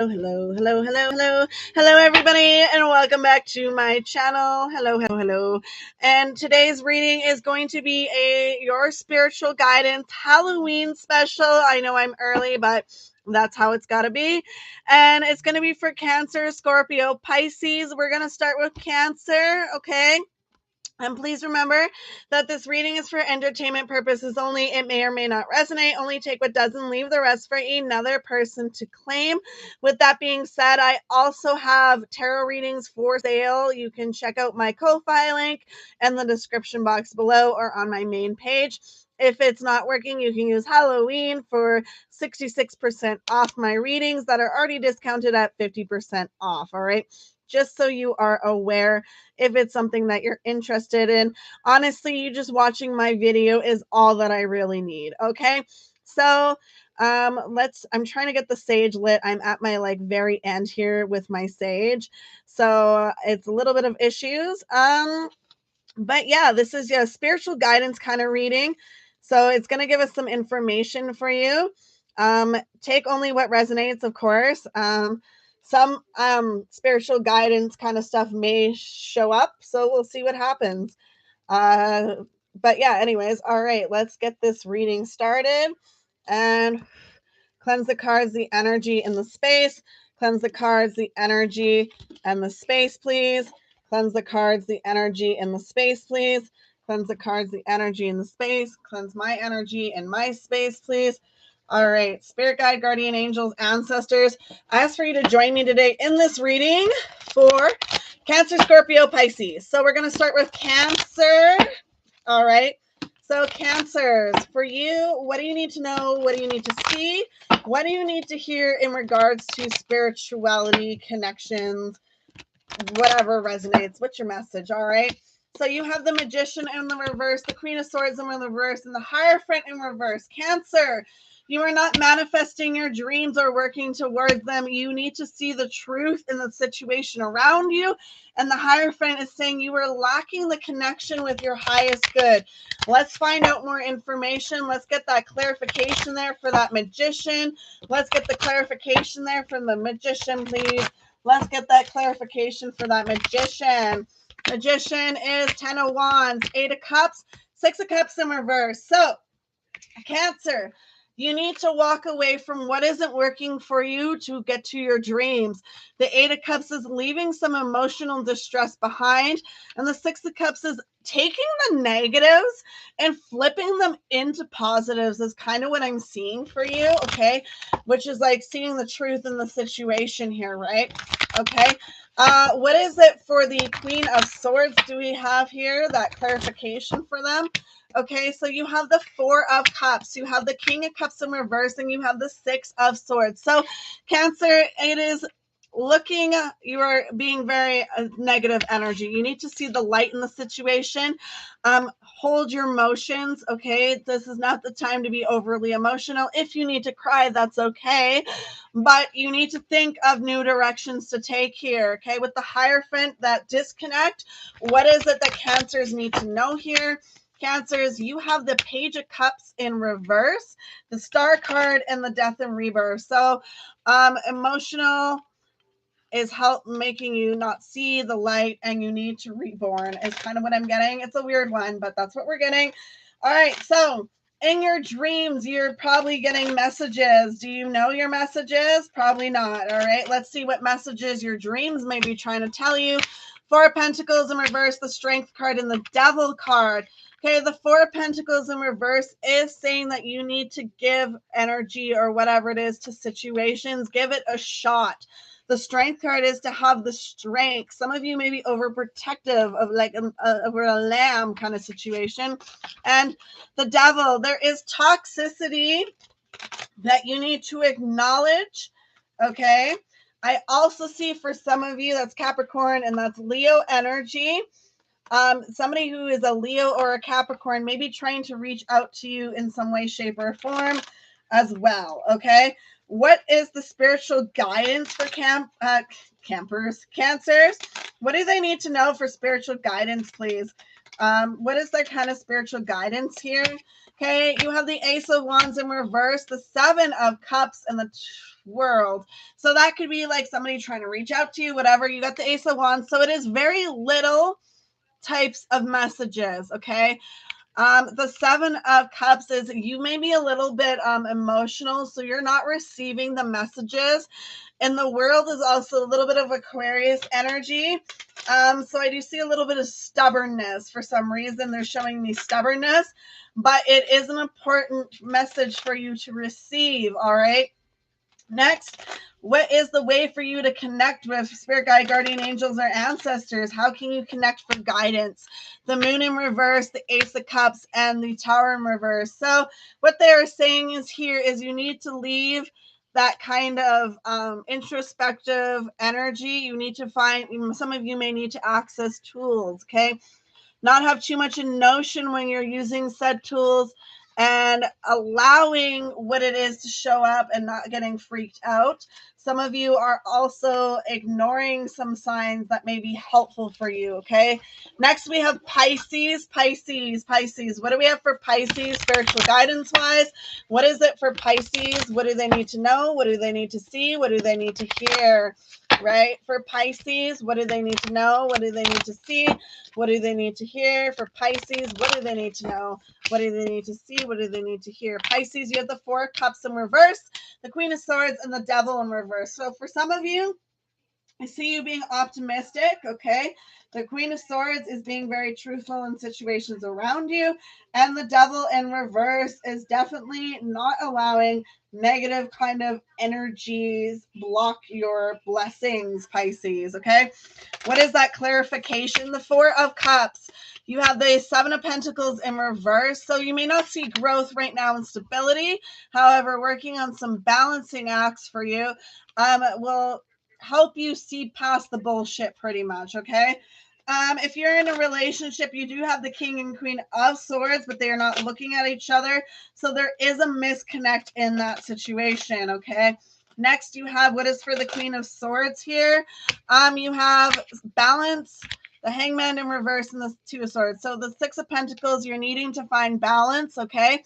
Hello, everybody, and welcome back to my channel. Hello. And today's reading is going to be your spiritual guidance Halloween special. I know I'm early, but that's how it's got to be. And it's going to be for Cancer, Scorpio, Pisces. We're going to start with Cancer, okay? And please remember that this reading is for entertainment purposes only. It may or may not resonate. Only take what does and leave the rest for another person to claim. With that being said, I also have tarot readings for sale. You can check out my Ko-Fi link in the description box below or on my main page. If it's not working, you can use Halloween for 66% off my readings that are already discounted at 50% off. All right. Just so you are aware if it's something that you're interested in. Honestly, you just watching my video is all that I really need. Okay. So I'm trying to get the sage lit. I'm at my very end here with my sage. So it's a little bit of issues. But yeah, this is a spiritual guidance kind of reading. So it's going to give us some information for you. Take only what resonates, of course. Some spiritual guidance kind of stuff may show up, so we'll see what happens. But yeah, anyways, all right, let's get this reading started and cleanse the cards, the energy, and the space. Cleanse the cards, the energy, and the space, please. Cleanse the cards, the energy, and the space, please. Cleanse the cards, the energy, and the space. Cleanse my energy and my space, please. All right, spirit guide, guardian angels, ancestors, I ask for you to join me today in this reading for Cancer, Scorpio, Pisces. So we're going to start with Cancer. All right. So Cancers, for you, what do you need to know? What do you need to see? What do you need to hear in regards to spirituality, connections, whatever resonates? What's your message? All right. So you have the Magician in the reverse, the Queen of Swords in the reverse, and the Hierophant in reverse. Cancer, you are not manifesting your dreams or working towards them. You need to see the truth in the situation around you. And the Hierophant is saying you are lacking the connection with your highest good. Let's find out more information. Let's get that clarification there for that Magician. Let's get the clarification there from the Magician, please. Let's get that clarification for that Magician. Magician is 10 of Wands, 8 of Cups, 6 of Cups in reverse. So, Cancer, you need to walk away from what isn't working for you to get to your dreams. The 8 of Cups is leaving some emotional distress behind. And the 6 of Cups is taking the negatives and flipping them into positives is kind of what I'm seeing for you, okay? Which is like seeing the truth in the situation here, right? Okay. What is it for the Queen of Swords do we have here? That clarification for them. Okay, so you have the 4 of Cups, you have the King of Cups in reverse, and you have the 6 of Swords. So, Cancer, it is looking, you are being very negative energy. You need to see the light in the situation. Hold your emotions, okay? This is not the time to be overly emotional. If you need to cry, that's okay. But you need to think of new directions to take here, okay? With the Hierophant, that disconnect, what is it that Cancers need to know here? Cancers, you have the Page of Cups in reverse, the Star card, and the Death and Rebirth. So emotional is help making you not see the light and you need to reborn is kind of what I'm getting. It's a weird one, but that's what we're getting. All right, so in your dreams, you're probably getting messages. Do you know your messages? Probably not. All right, let's see what messages your dreams may be trying to tell you. 4 of Pentacles in reverse, the Strength card, and the Devil card. Okay, the 4 of Pentacles in reverse is saying that you need to give energy or whatever it is to situations. Give it a shot. The Strength card is to have the strength. Some of you may be overprotective of like over a lamb kind of situation. And the Devil, there is toxicity that you need to acknowledge. Okay. I also see for some of you that's Capricorn and that's Leo energy. Somebody who is a Leo or a Capricorn may be trying to reach out to you in some way, shape, or form as well. Okay. What is the spiritual guidance for campers, Cancers? What do they need to know for spiritual guidance, please? What is their kind of spiritual guidance here? Okay, you have the Ace of Wands in reverse, the Seven of Cups, and the World. So that could be like somebody trying to reach out to you, whatever. You got the Ace of Wands. So it is very little types of messages, okay? The Seven of Cups is you may be a little bit emotional, so you're not receiving the messages. And the World is also a little bit of Aquarius energy. So I do see a little bit of stubbornness. For some reason, they're showing me stubbornness, but it is an important message for you to receive, all right? Next, what is the way for you to connect with spirit guide, guardian angels, or ancestors? How can you connect for guidance? The Moon in reverse, the Ace of Cups, and the Tower in reverse. So what they are saying is here is you need to leave that kind of introspective energy. You need to find, some of you may need to access tools, okay? Not have too much notion when you're using said tools, and allowing what it is to show up and not getting freaked out. Some of you are also ignoring some signs that may be helpful for you, okay? Next, we have Pisces. Pisces. What do we have for Pisces spiritual guidance-wise? What is it for Pisces? What do they need to know? What do they need to see? What do they need to hear? Right? For Pisces, what do they need to know? What do they need to see? What do they need to hear? For Pisces, what do they need to know? What do they need to see? What do they need to hear? Pisces, you have the Four of Cups in reverse, the Queen of Swords, and the Devil in reverse. So for some of you, I see you being optimistic, okay? The Queen of Swords is being very truthful in situations around you, and the Devil in reverse is definitely not allowing negative kind of energies block your blessings, Pisces, okay? What is that clarification? The Four of Cups. You have the Seven of Pentacles in reverse, so you may not see growth right now and stability. However, working on some balancing acts for you will help you see past the bullshit pretty much, okay? If you're in a relationship, you do have the King and Queen of Swords, but they are not looking at each other. So there is a misconnect in that situation, okay? Next, you have what is for the Queen of Swords here. You have balance, the Hangman in reverse, and the Two of Swords. So the Six of Pentacles, you're needing to find balance, okay?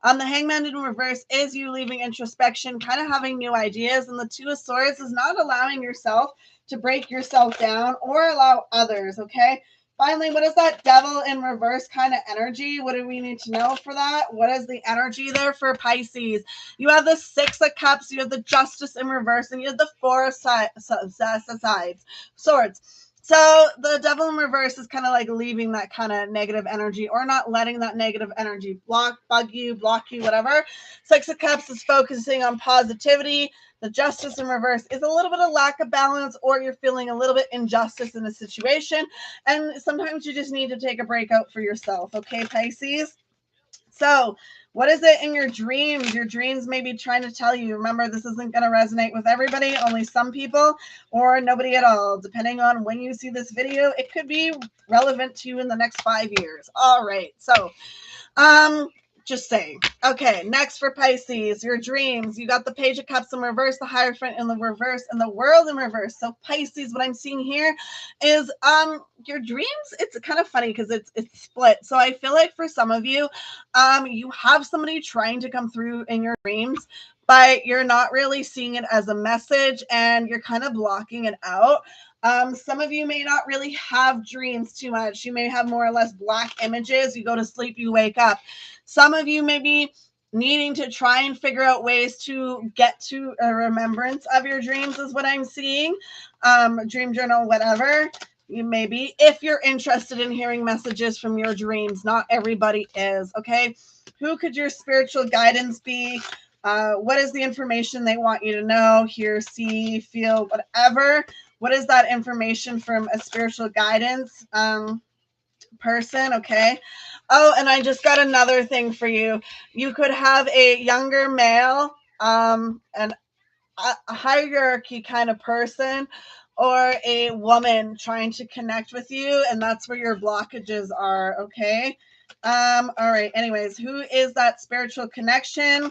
The Hangman in reverse is you leaving introspection, kind of having new ideas. And the Two of Swords is not allowing yourself to break yourself down or allow others, okay? Finally, what is that Devil in reverse kind of energy? What do we need to know for that? What is the energy there for Pisces? You have the Six of Cups, you have the Justice in reverse, and you have the Four of Swords. So the Devil in reverse is kind of like leaving that kind of negative energy, or not letting that negative energy block you, whatever. Six of Cups is focusing on positivity. The Justice in reverse is a little bit of lack of balance, or you're feeling a little bit injustice in a situation. And sometimes you just need to take a break out for yourself. Okay, Pisces? So what is it in your dreams? Your dreams may be trying to tell you. Remember, this isn't going to resonate with everybody, only some people, or nobody at all. Depending on when you see this video, it could be relevant to you in the next 5 years. All right. So, just saying. Okay, next for Pisces, your dreams. You got the Page of Cups in reverse, the Hierophant in the reverse, and the World in reverse. So Pisces, what I'm seeing here is your dreams. It's kind of funny because it's split. So I feel like for some of you, you have somebody trying to come through in your dreams, but you're not really seeing it as a message, and you're kind of blocking it out. Some of you may not really have dreams too much. You may have more or less black images. You go to sleep, you wake up. Some of you may be needing to try and figure out ways to get to a remembrance of your dreams is what I'm seeing. Dream journal, whatever you may be. If you're interested in hearing messages from your dreams, not everybody is, okay? Who could your spiritual guidance be? What is the information they want you to know, hear, see, feel, whatever? What is that information from a spiritual guidance person? Okay. Oh, and I just got another thing for you. You could have a younger male, and a hierarchy kind of person, or a woman trying to connect with you, and that's where your blockages are. Okay. All right. Anyways, who is that spiritual connection?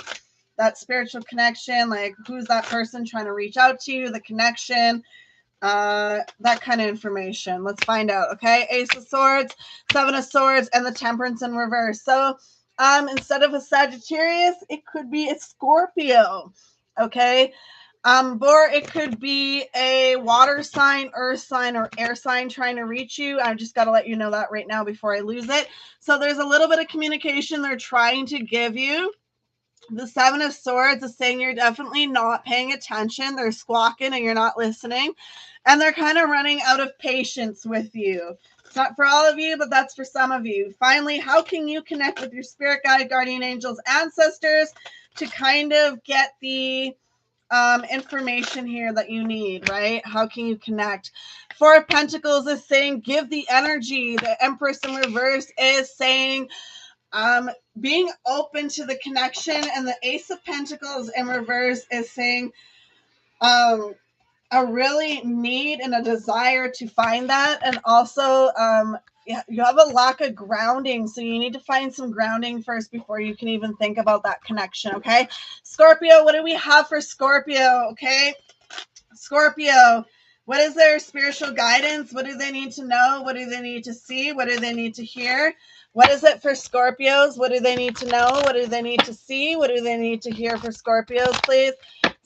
That spiritual connection, like who's that person trying to reach out to you? The connection. That kind of information. Let's find out. Okay, Ace of Swords, Seven of Swords, and the Temperance in reverse. So Instead of a Sagittarius, it could be a Scorpio. Okay. Or it could be a water sign, earth sign, or air sign trying to reach you. I just got to let you know that right now before I lose it. So there's a little bit of communication they're trying to give you. The Seven of Swords is saying you're definitely not paying attention. They're squawking and you're not listening. And they're kind of running out of patience with you. It's not for all of you, but that's for some of you. Finally, how can you connect with your spirit guide, guardian angels, ancestors to kind of get the information here that you need, right? How can you connect? Four of Pentacles is saying give the energy. The Empress in reverse is saying being open to the connection, and the Ace of Pentacles in reverse is saying a really need and a desire to find that, and also you have a lack of grounding, so you need to find some grounding first before you can even think about that connection. Okay, Scorpio, what do we have for Scorpio? Okay, Scorpio, what is their spiritual guidance? What do they need to know? What do they need to see? What do they need to hear? What is it for Scorpios? What do they need to know? What do they need to see? What do they need to hear for Scorpios, please?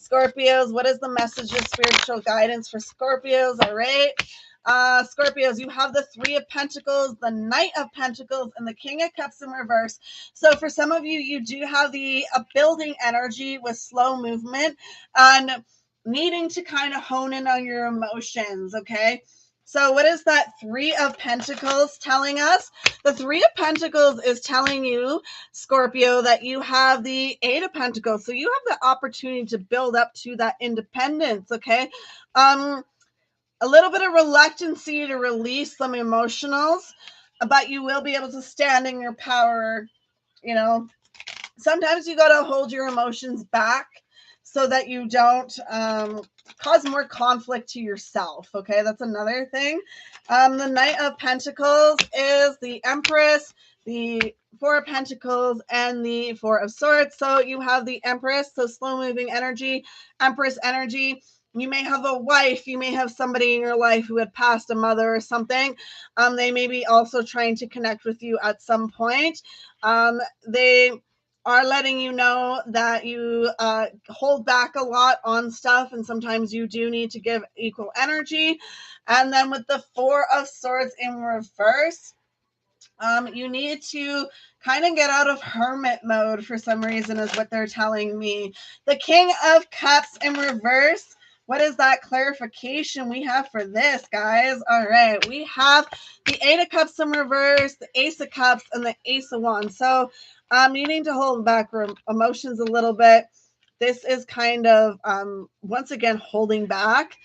Scorpios, what is the message of spiritual guidance for Scorpios? All right. Scorpios, you have the Three of Pentacles, the Knight of Pentacles, and the King of Cups in reverse. So for some of you, you do have the building energy with slow movement and needing to kind of hone in on your emotions, okay? So what is that Three of Pentacles telling us? The Three of Pentacles is telling you, Scorpio, that you have the Eight of Pentacles. So you have the opportunity to build up to that independence, okay? A little bit of reluctancy to release some emotionals, but you will be able to stand in your power, you know. Sometimes you got to hold your emotions back so that you don't cause more conflict to yourself. Okay, that's another thing. The Knight of Pentacles is the Empress, the Four of Pentacles, and the Four of Swords. So you have the Empress, so slow moving energy, Empress energy. You may have a wife, you may have somebody in your life who had passed, a mother or something. They may be also trying to connect with you at some point. They are letting you know that you hold back a lot on stuff, and sometimes you do need to give equal energy. And then with the Four of Swords in reverse, you need to kind of get out of hermit mode for some reason, is what they're telling me. The King of Cups in reverse. What is that clarification we have for this, guys? All right, we have the Eight of Cups in reverse, the Ace of Cups, and the Ace of Wands. So you need to hold back emotions a little bit. This is kind of, once again, holding back.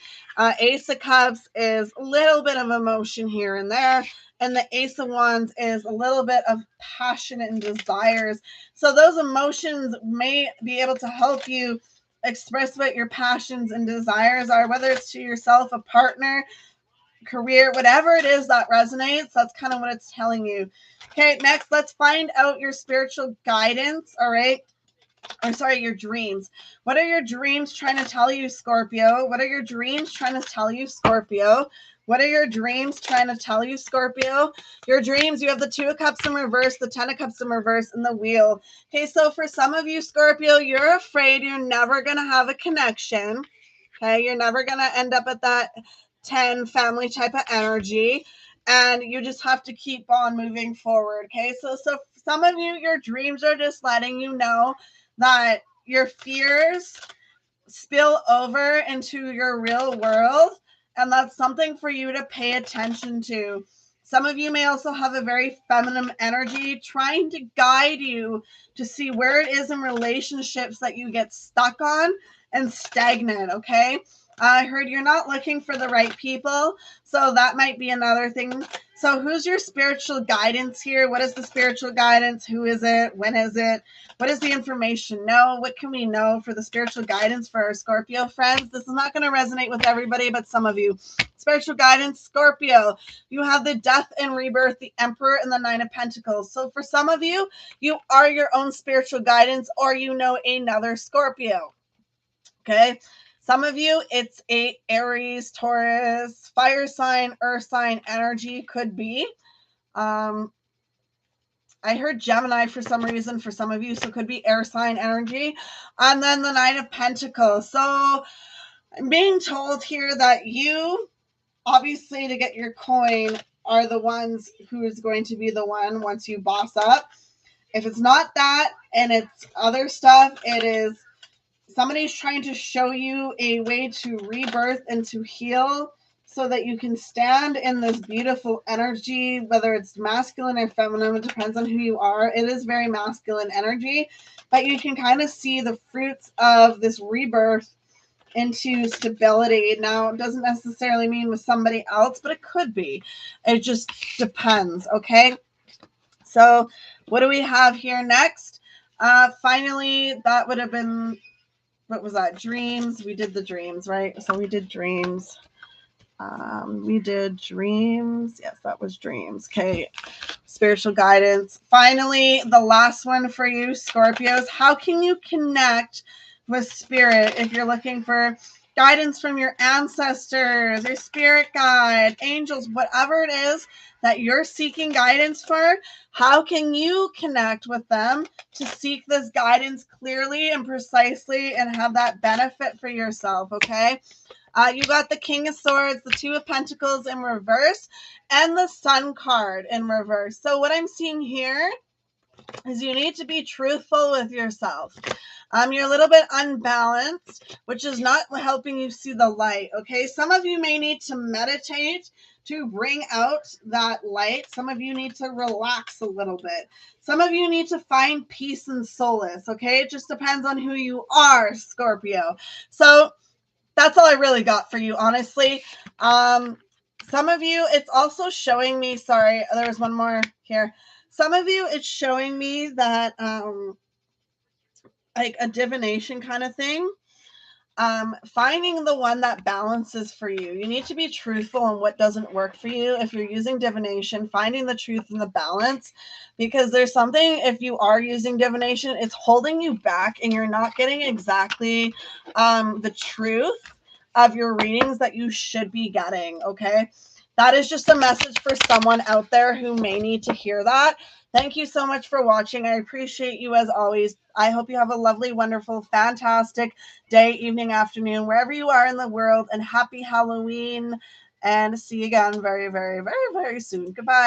Ace of Cups is a little bit of emotion here and there. And the Ace of Wands is a little bit of passion and desires. So those emotions may be able to help you express what your passions and desires are, whether it's to yourself, a partner, career, whatever it is that resonates. That's kind of what it's telling you. Okay, next, let's find out your spiritual guidance. All right. I'm sorry, your dreams. What are your dreams trying to tell you, Scorpio? What are your dreams trying to tell you, Scorpio? What are your dreams trying to tell you, Scorpio? Your dreams, you have the Two of Cups in reverse, the Ten of Cups in reverse, and the Wheel. Okay, so for some of you, Scorpio, you're afraid you're never going to have a connection. Okay, you're never going to end up at that 10 family type of energy. And you just have to keep on moving forward. Okay, so some of you, your dreams are just letting you know that your fears spill over into your real world, and that's something for you to pay attention to. Some of you may also have a very feminine energy trying to guide you to see where it is in relationships that you get stuck on and stagnant, okay? I heard you're not looking for the right people, so that might be another thing. So who's your spiritual guidance here? What is the spiritual guidance? Who is it? When is it? What does the information know? What can we know for the spiritual guidance for our Scorpio friends? This is not going to resonate with everybody, but some of you. Spiritual guidance, Scorpio. You have the Death and Rebirth, the Emperor, and the Nine of Pentacles. So for some of you, you are your own spiritual guidance, or you know another Scorpio. Okay. Some of you, it's a Aries, Taurus, fire sign, earth sign energy, could be. I heard Gemini for some reason for some of you, so it could be air sign energy. And then the Knight of Pentacles. So I'm being told here that you, obviously, to get your coin, are the ones who is going to be the one once you boss up. If it's not that and it's other stuff, it is somebody's trying to show you a way to rebirth and to heal so that you can stand in this beautiful energy, whether it's masculine or feminine. It depends on who you are. It is very masculine energy, but you can kind of see the fruits of this rebirth into stability. Now, it doesn't necessarily mean with somebody else, but it could be. It just depends, okay? So what do we have here next? Finally, that would have been, what was that? Dreams. We did the dreams, right? So we did dreams. We did dreams. Yes, that was dreams. Okay. Spiritual guidance. Finally, the last one for you, Scorpios. How can you connect with spirit if you're looking for guidance from your ancestors, your spirit guide, angels, whatever it is that you're seeking guidance for? How can you connect with them to seek this guidance clearly and precisely and have that benefit for yourself? Okay. You got the King of Swords, the Two of Pentacles in reverse, and the Sun card in reverse. So what I'm seeing here is you need to be truthful with yourself. You're a little bit unbalanced, which is not helping you see the light, okay? Some of you may need to meditate to bring out that light. Some of you need to relax a little bit. Some of you need to find peace and solace, okay? It just depends on who you are, Scorpio. So that's all I really got for you, honestly. Some of you, it's also showing me, sorry, there was one more here. Some of you, it's showing me that like a divination kind of thing. Finding the one that balances for you. You need to be truthful on what doesn't work for you. If you're using divination, finding the truth and the balance, because there's something, if you are using divination, it's holding you back and you're not getting exactly the truth of your readings that you should be getting. Okay. That is just a message for someone out there who may need to hear that. Thank you so much for watching. I appreciate you as always. I hope you have a lovely, wonderful, fantastic day, evening, afternoon, wherever you are in the world, and happy Halloween, and see you again very, very, very, very soon. Goodbye.